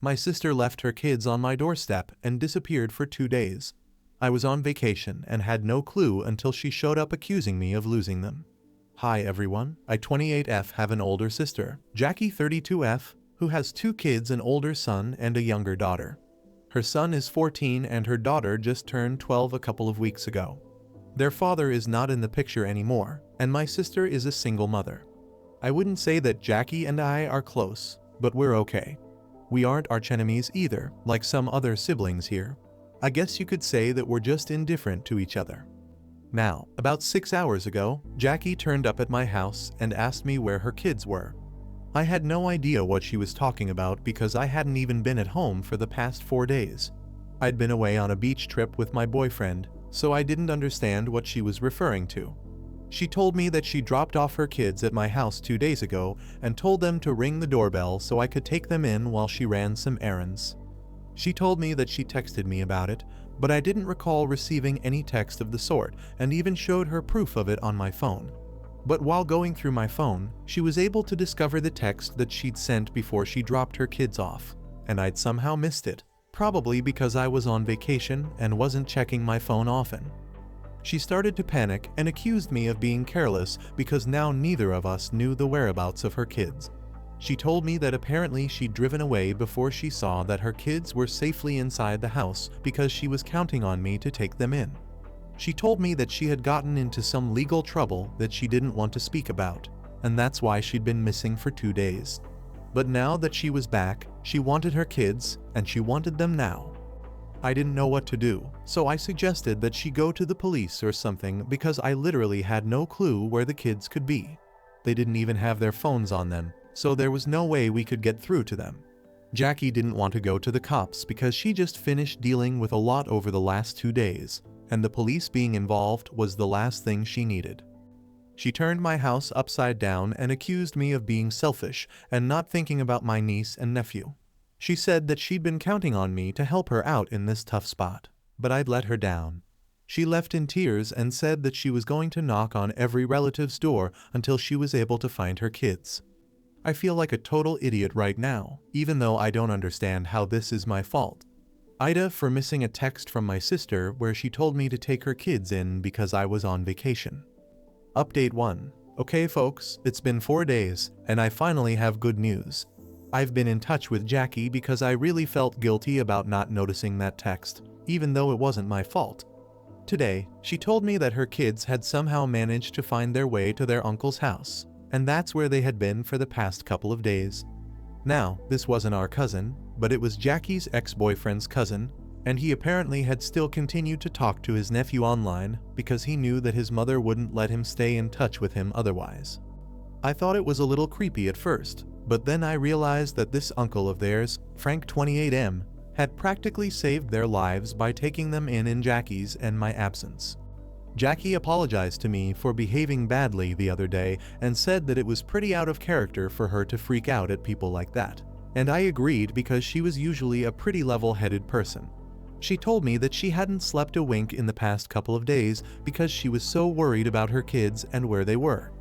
My sister left her kids on my doorstep and disappeared for 2 days. I was on vacation and had no clue until she showed up accusing me of losing them. Hi everyone, I 28F have an older sister, Jackie 32F, who has 2 kids, an older son and a younger daughter. Her son is 14 and her daughter just turned 12 a couple of weeks ago. Their father is not in the picture anymore, and my sister is a single mother. I wouldn't say that Jackie and I are close, but we're okay. We aren't archenemies either, like some other siblings here. I guess you could say that we're just indifferent to each other. Now, about 6 hours ago, Jackie turned up at my house and asked me where her kids were. I had no idea what she was talking about because I hadn't even been at home for the past 4 days. I'd been away on a beach trip with my boyfriend, so I didn't understand what she was referring to. She told me that she dropped off her kids at my house 2 days ago and told them to ring the doorbell so I could take them in while she ran some errands. She told me that she texted me about it, but I didn't recall receiving any text of the sort and even showed her proof of it on my phone. But while going through my phone, she was able to discover the text that she'd sent before she dropped her kids off, and I'd somehow missed it, probably because I was on vacation and wasn't checking my phone often. She started to panic and accused me of being careless because now neither of us knew the whereabouts of her kids. She told me that apparently she'd driven away before she saw that her kids were safely inside the house because she was counting on me to take them in. She told me that she had gotten into some legal trouble that she didn't want to speak about, and that's why she'd been missing for 2 days. But now that she was back, she wanted her kids, and she wanted them now. I didn't know what to do, so I suggested that she go to the police or something because I literally had no clue where the kids could be. They didn't even have their phones on them, so there was no way we could get through to them. Jackie didn't want to go to the cops because she just finished dealing with a lot over the last 2 days, and the police being involved was the last thing she needed. She turned my house upside down and accused me of being selfish and not thinking about my niece and nephew. She said that she'd been counting on me to help her out in this tough spot, but I'd let her down. She left in tears and said that she was going to knock on every relative's door until she was able to find her kids. I feel like a total idiot right now, even though I don't understand how this is my fault. Ida for missing a text from my sister where she told me to take her kids in because I was on vacation. Update 1. Okay folks, it's been 4 days, and I finally have good news. I've been in touch with Jackie because I really felt guilty about not noticing that text, even though it wasn't my fault. Today, she told me that her kids had somehow managed to find their way to their uncle's house, and that's where they had been for the past couple of days. Now, this wasn't our cousin, but it was Jackie's ex-boyfriend's cousin, and he apparently had still continued to talk to his nephew online because he knew that his mother wouldn't let him stay in touch with him otherwise. I thought it was a little creepy at first, but then I realized that this uncle of theirs, Frank 28M, had practically saved their lives by taking them in Jackie's and my absence. Jackie apologized to me for behaving badly the other day and said that it was pretty out of character for her to freak out at people like that. And I agreed because she was usually a pretty level-headed person. She told me that she hadn't slept a wink in the past couple of days because she was so worried about her kids and where they were.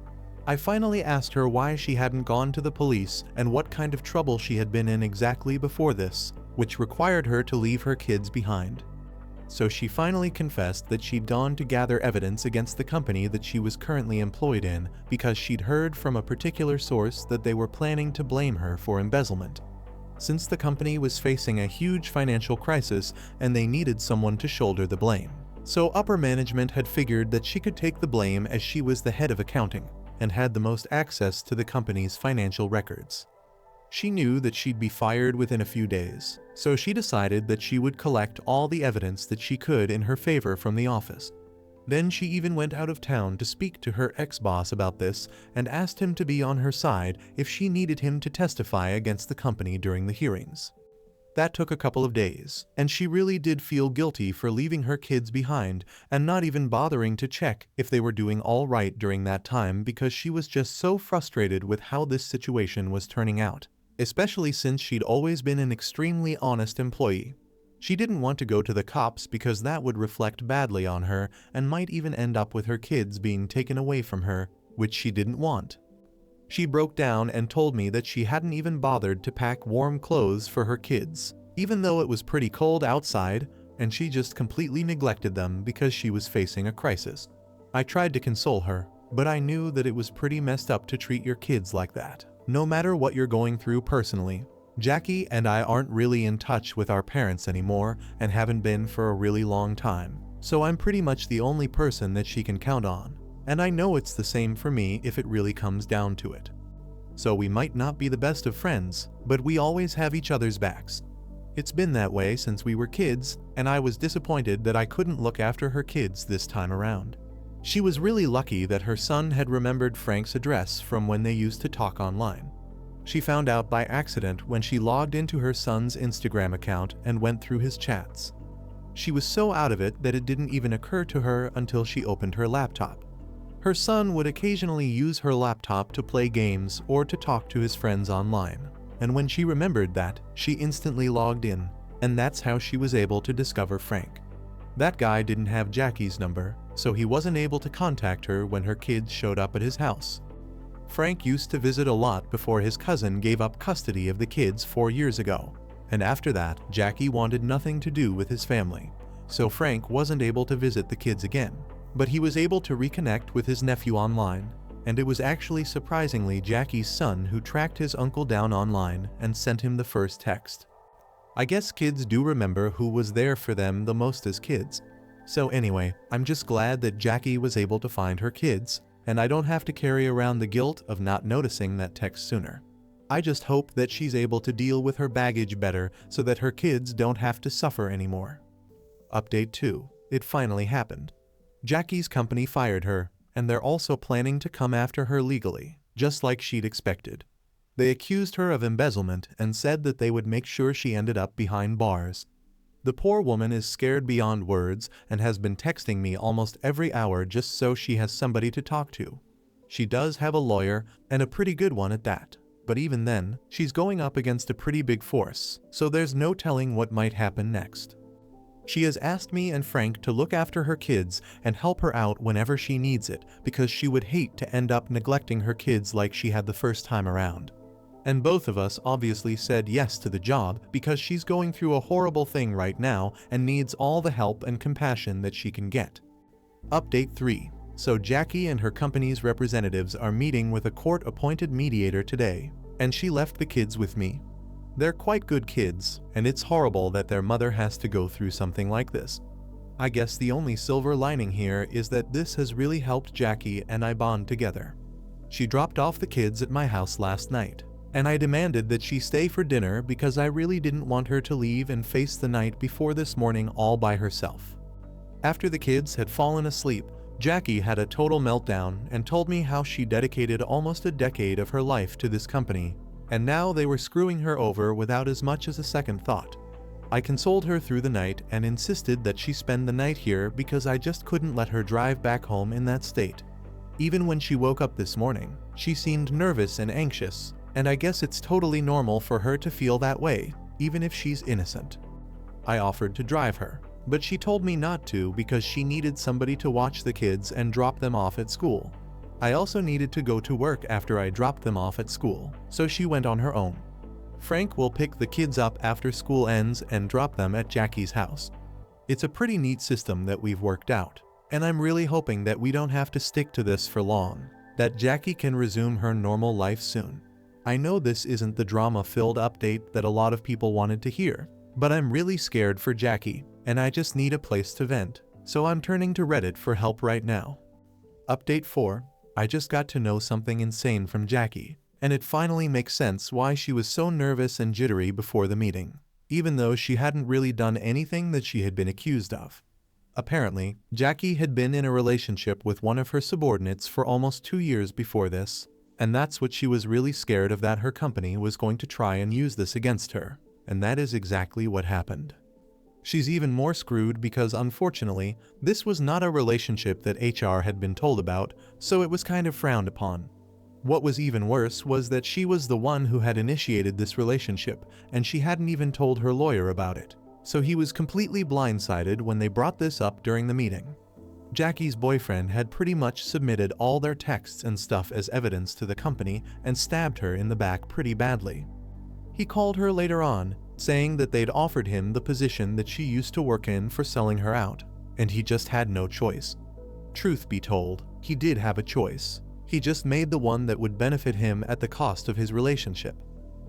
I finally asked her why she hadn't gone to the police and what kind of trouble she had been in exactly before this, which required her to leave her kids behind. So she finally confessed that she'd gone to gather evidence against the company that she was currently employed in because she'd heard from a particular source that they were planning to blame her for embezzlement. Since the company was facing a huge financial crisis and they needed someone to shoulder the blame. So upper management had figured that she could take the blame as she was the head of accounting and had the most access to the company's financial records. She knew that she'd be fired within a few days, so she decided that she would collect all the evidence that she could in her favor from the office. Then she even went out of town to speak to her ex-boss about this and asked him to be on her side if she needed him to testify against the company during the hearings. That took a couple of days, and she really did feel guilty for leaving her kids behind and not even bothering to check if they were doing all right during that time because she was just so frustrated with how this situation was turning out, especially since she'd always been an extremely honest employee. She didn't want to go to the cops because that would reflect badly on her and might even end up with her kids being taken away from her, which she didn't want. She broke down and told me that she hadn't even bothered to pack warm clothes for her kids, even though it was pretty cold outside, and she just completely neglected them because she was facing a crisis. I tried to console her, but I knew that it was pretty messed up to treat your kids like that. No matter what you're going through personally, Jackie and I aren't really in touch with our parents anymore and haven't been for a really long time, so I'm pretty much the only person that she can count on, and I know it's the same for me if it really comes down to it. So we might not be the best of friends, but we always have each other's backs. It's been that way since we were kids, and I was disappointed that I couldn't look after her kids this time around. She was really lucky that her son had remembered Frank's address from when they used to talk online. She found out by accident when she logged into her son's Instagram account and went through his chats. She was so out of it that it didn't even occur to her until she opened her laptop. Her son would occasionally use her laptop to play games or to talk to his friends online, and when she remembered that, she instantly logged in, and that's how she was able to discover Frank. That guy didn't have Jackie's number, so he wasn't able to contact her when her kids showed up at his house. Frank used to visit a lot before his cousin gave up custody of the kids 4 years ago, and after that, Jackie wanted nothing to do with his family, so Frank wasn't able to visit the kids again. But he was able to reconnect with his nephew online, and it was actually surprisingly Jackie's son who tracked his uncle down online and sent him the first text. I guess kids do remember who was there for them the most as kids. So anyway, I'm just glad that Jackie was able to find her kids, and I don't have to carry around the guilt of not noticing that text sooner. I just hope that she's able to deal with her baggage better so that her kids don't have to suffer anymore. Update 2. It finally happened. Jackie's company fired her, and they're also planning to come after her legally, just like she'd expected. They accused her of embezzlement and said that they would make sure she ended up behind bars. The poor woman is scared beyond words and has been texting me almost every hour just so she has somebody to talk to. She does have a lawyer, and a pretty good one at that, but even then, she's going up against a pretty big force, so there's no telling what might happen next. She has asked me and Frank to look after her kids and help her out whenever she needs it because she would hate to end up neglecting her kids like she had the first time around. And both of us obviously said yes to the job because she's going through a horrible thing right now and needs all the help and compassion that she can get. Update 3. So Jackie and her company's representatives are meeting with a court-appointed mediator today, and she left the kids with me. They're quite good kids, and it's horrible that their mother has to go through something like this. I guess the only silver lining here is that this has really helped Jackie and I bond together. She dropped off the kids at my house last night, and I demanded that she stay for dinner because I really didn't want her to leave and face the night before this morning all by herself. After the kids had fallen asleep, Jackie had a total meltdown and told me how she dedicated almost a decade of her life to this company, and now they were screwing her over without as much as a second thought. I consoled her through the night and insisted that she spend the night here because I just couldn't let her drive back home in that state. Even when she woke up this morning, she seemed nervous and anxious, and I guess it's totally normal for her to feel that way, even if she's innocent. I offered to drive her, but she told me not to because she needed somebody to watch the kids and drop them off at school. I also needed to go to work after I dropped them off at school, so she went on her own. Frank will pick the kids up after school ends and drop them at Jackie's house. It's a pretty neat system that we've worked out, and I'm really hoping that we don't have to stick to this for long, that Jackie can resume her normal life soon. I know this isn't the drama-filled update that a lot of people wanted to hear, but I'm really scared for Jackie, and I just need a place to vent, so I'm turning to Reddit for help right now. Update 4. I just got to know something insane from Jackie, and it finally makes sense why she was so nervous and jittery before the meeting, even though she hadn't really done anything that she had been accused of. Apparently, Jackie had been in a relationship with one of her subordinates for almost 2 years before this, and that's what she was really scared of, that her company was going to try and use this against her, and that is exactly what happened. She's even more screwed because, unfortunately, this was not a relationship that HR had been told about, so it was kind of frowned upon. What was even worse was that she was the one who had initiated this relationship, and she hadn't even told her lawyer about it, so he was completely blindsided when they brought this up during the meeting. Jackie's boyfriend had pretty much submitted all their texts and stuff as evidence to the company and stabbed her in the back pretty badly. He called her later on, saying that they'd offered him the position that she used to work in for selling her out, and he just had no choice. Truth be told, he did have a choice. He just made the one that would benefit him at the cost of his relationship.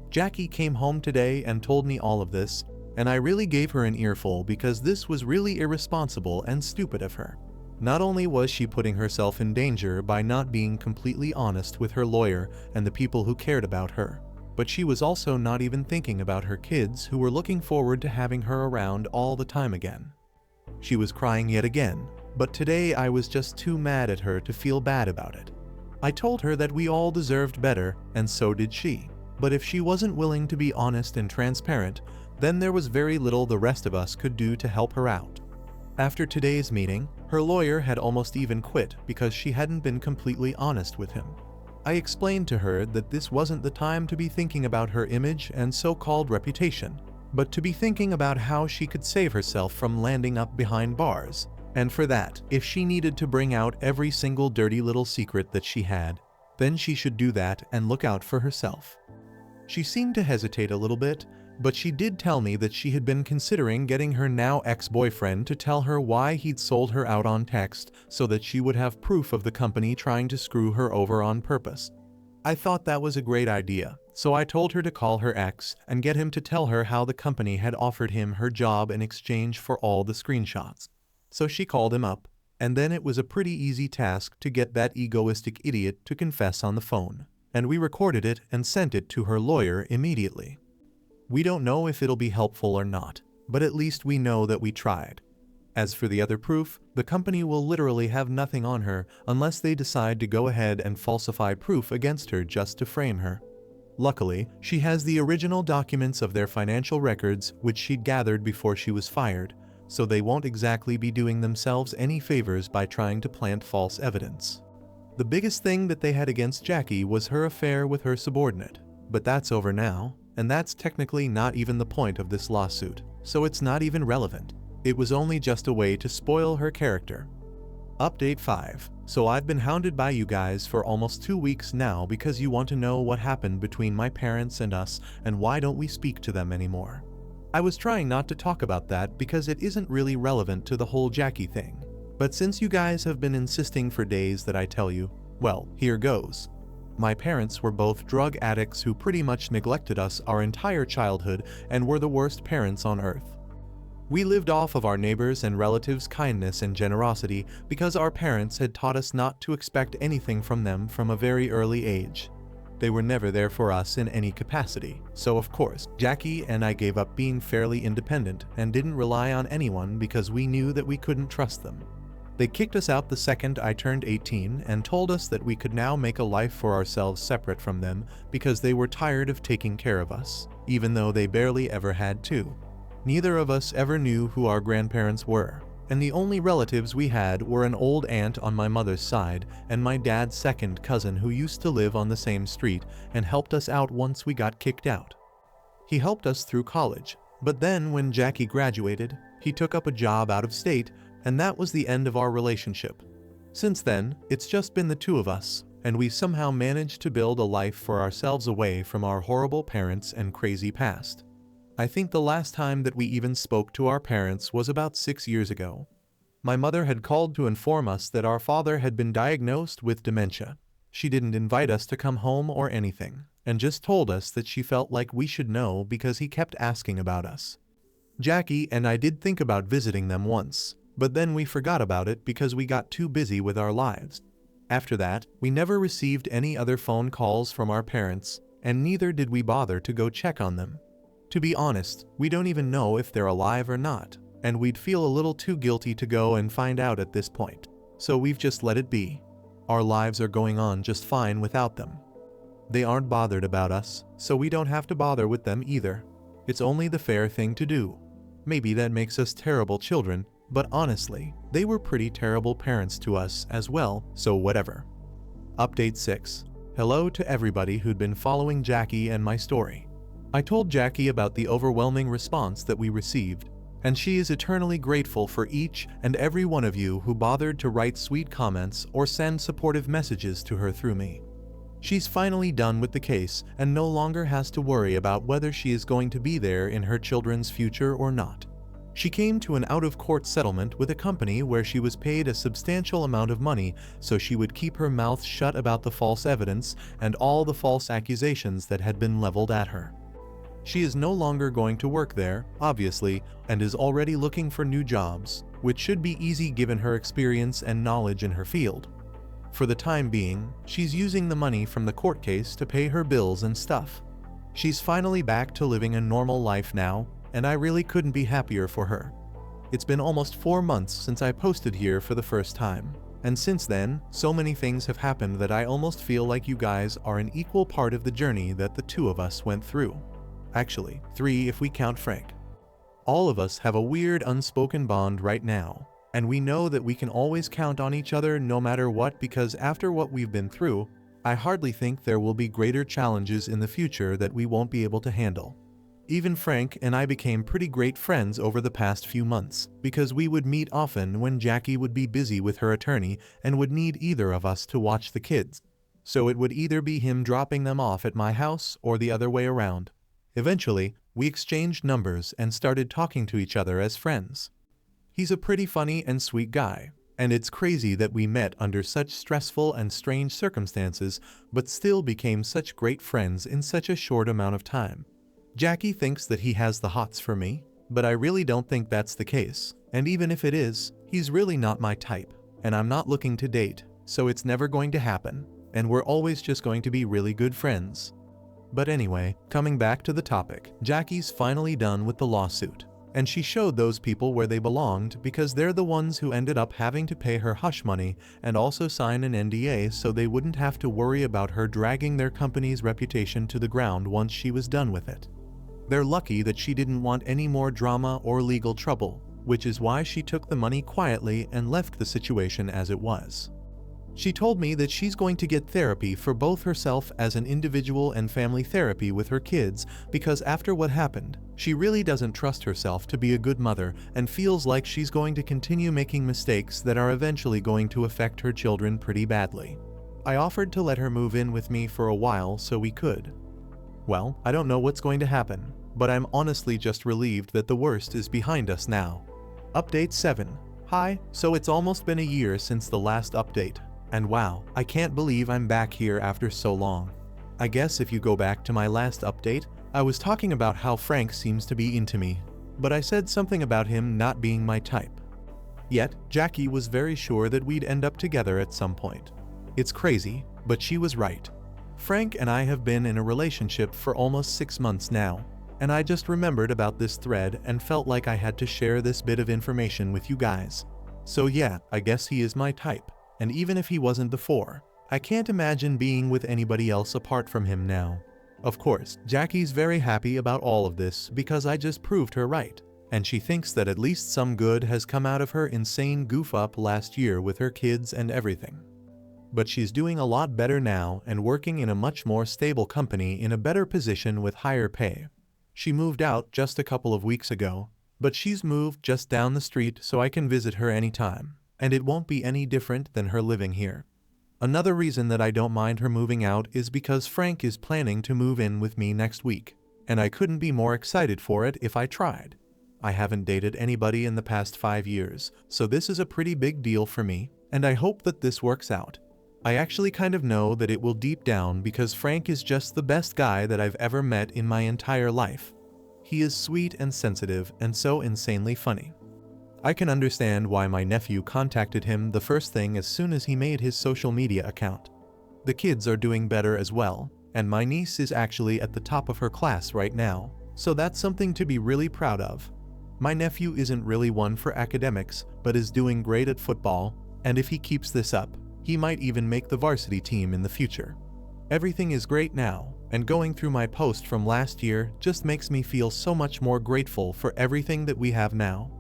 Jackie came home today and told me all of this, and I really gave her an earful because this was really irresponsible and stupid of her. Not only was she putting herself in danger by not being completely honest with her lawyer and the people who cared about her, but she was also not even thinking about her kids who were looking forward to having her around all the time again. She was crying yet again, but today I was just too mad at her to feel bad about it. I told her that we all deserved better, and so did she. But if she wasn't willing to be honest and transparent, then there was very little the rest of us could do to help her out. After today's meeting, her lawyer had almost even quit because she hadn't been completely honest with him. I explained to her that this wasn't the time to be thinking about her image and so-called reputation, but to be thinking about how she could save herself from landing up behind bars. And for that, if she needed to bring out every single dirty little secret that she had, then she should do that and look out for herself. She seemed to hesitate a little bit, but she did tell me that she had been considering getting her now ex-boyfriend to tell her why he'd sold her out on text so that she would have proof of the company trying to screw her over on purpose. I thought that was a great idea, so I told her to call her ex and get him to tell her how the company had offered him her job in exchange for all the screenshots. So she called him up, and then it was a pretty easy task to get that egoistic idiot to confess on the phone, and we recorded it and sent it to her lawyer immediately. We don't know if it'll be helpful or not, but at least we know that we tried. As for the other proof, the company will literally have nothing on her unless they decide to go ahead and falsify proof against her just to frame her. Luckily, she has the original documents of their financial records which she'd gathered before she was fired, so they won't exactly be doing themselves any favors by trying to plant false evidence. The biggest thing that they had against Jackie was her affair with her subordinate, but that's over now, and that's technically not even the point of this lawsuit, so it's not even relevant. It was only just a way to spoil her character. Update 5. So I've been hounded by you guys for almost 2 weeks now because you want to know what happened between my parents and us and why don't we speak to them anymore. I was trying not to talk about that because it isn't really relevant to the whole Jackie thing. But since you guys have been insisting for days that I tell you, well, here goes. My parents were both drug addicts who pretty much neglected us our entire childhood and were the worst parents on earth. We lived off of our neighbors' and relatives' kindness and generosity because our parents had taught us not to expect anything from them from a very early age. They were never there for us in any capacity, so of course, Jackie and I gave up being fairly independent and didn't rely on anyone because we knew that we couldn't trust them. They kicked us out the second I turned 18 and told us that we could now make a life for ourselves separate from them because they were tired of taking care of us, even though they barely ever had to. Neither of us ever knew who our grandparents were, and the only relatives we had were an old aunt on my mother's side and my dad's second cousin who used to live on the same street and helped us out once we got kicked out. He helped us through college, but then when Jackie graduated, he took up a job out of state, and that was the end of our relationship. Since then, it's just been the two of us, and we somehow managed to build a life for ourselves away from our horrible parents and crazy past. I think the last time that we even spoke to our parents was about 6 years ago. My mother had called to inform us that our father had been diagnosed with dementia. She didn't invite us to come home or anything, and just told us that she felt like we should know because he kept asking about us. Jackie and I did think about visiting them once, but then we forgot about it because we got too busy with our lives. After that, we never received any other phone calls from our parents, and neither did we bother to go check on them. To be honest, we don't even know if they're alive or not, and we'd feel a little too guilty to go and find out at this point. So we've just let it be. Our lives are going on just fine without them. They aren't bothered about us, so we don't have to bother with them either. It's only the fair thing to do. Maybe that makes us terrible children, but honestly, they were pretty terrible parents to us as well, so whatever. Update 6. Hello to everybody who'd been following Jackie and my story. I told Jackie about the overwhelming response that we received. and she is eternally grateful for each and every one of you who bothered to write sweet comments or send supportive messages to her through me. She's finally done with the case and no longer has to worry about whether she is going to be there in her children's future or not. She came to an out-of-court settlement with a company where she was paid a substantial amount of money so she would keep her mouth shut about the false evidence and all the false accusations that had been leveled at her. She is no longer going to work there, obviously, and is already looking for new jobs, which should be easy given her experience and knowledge in her field. For the time being, she's using the money from the court case to pay her bills and stuff. She's finally back to living a normal life now, and I really couldn't be happier for her. It's been almost 4 months since I posted here for the first time, and since then, so many things have happened that I almost feel like you guys are an equal part of the journey that the two of us went through. Actually, 3 if we count Frank. All of us have a weird unspoken bond right now, and we know that we can always count on each other no matter what, because after what we've been through, I hardly think there will be greater challenges in the future that we won't be able to handle. Even Frank and I became pretty great friends over the past few months, because we would meet often when Jackie would be busy with her attorney and would need either of us to watch the kids. So it would either be him dropping them off at my house or the other way around. Eventually, we exchanged numbers and started talking to each other as friends. He's a pretty funny and sweet guy, and it's crazy that we met under such stressful and strange circumstances but still became such great friends in such a short amount of time. Jackie thinks that he has the hots for me, but I really don't think that's the case, and even if it is, he's really not my type, and I'm not looking to date, so it's never going to happen, and we're always just going to be really good friends. But anyway, coming back to the topic, Jackie's finally done with the lawsuit, and she showed those people where they belonged because they're the ones who ended up having to pay her hush money and also sign an NDA so they wouldn't have to worry about her dragging their company's reputation to the ground once she was done with it. They're lucky that she didn't want any more drama or legal trouble, which is why she took the money quietly and left the situation as it was. She told me that she's going to get therapy for both herself as an individual and family therapy with her kids because after what happened, she really doesn't trust herself to be a good mother and feels like she's going to continue making mistakes that are eventually going to affect her children pretty badly. I offered to let her move in with me for a while so we could. Well, I don't know what's going to happen, but I'm honestly just relieved that the worst is behind us now. Update 7. Hi, so it's almost been a year since the last update. And wow, I can't believe I'm back here after so long. I guess if you go back to my last update, I was talking about how Frank seems to be into me, but I said something about him not being my type. Yet, Jackie was very sure that we'd end up together at some point. It's crazy, but she was right. Frank and I have been in a relationship for almost 6 months now, and I just remembered about this thread and felt like I had to share this bit of information with you guys. So yeah, I guess he is my type. And even if he wasn't before, I can't imagine being with anybody else apart from him now. Of course, Jackie's very happy about all of this because I just proved her right, and she thinks that at least some good has come out of her insane goof up last year with her kids and everything. But she's doing a lot better now and working in a much more stable company in a better position with higher pay. She moved out just a couple of weeks ago, but she's moved just down the street so I can visit her anytime. And it won't be any different than her living here. Another reason that I don't mind her moving out is because Frank is planning to move in with me next week, and I couldn't be more excited for it if I tried. I haven't dated anybody in the past 5 years, so this is a pretty big deal for me, and I hope that this works out. I actually kind of know that it will deep down because Frank is just the best guy that I've ever met in my entire life. He is sweet and sensitive and so insanely funny. I can understand why my nephew contacted him the first thing as soon as he made his social media account. The kids are doing better as well, and my niece is actually at the top of her class right now, so that's something to be really proud of. My nephew isn't really one for academics, but is doing great at football, and if he keeps this up, he might even make the varsity team in the future. Everything is great now, and going through my post from last year just makes me feel so much more grateful for everything that we have now.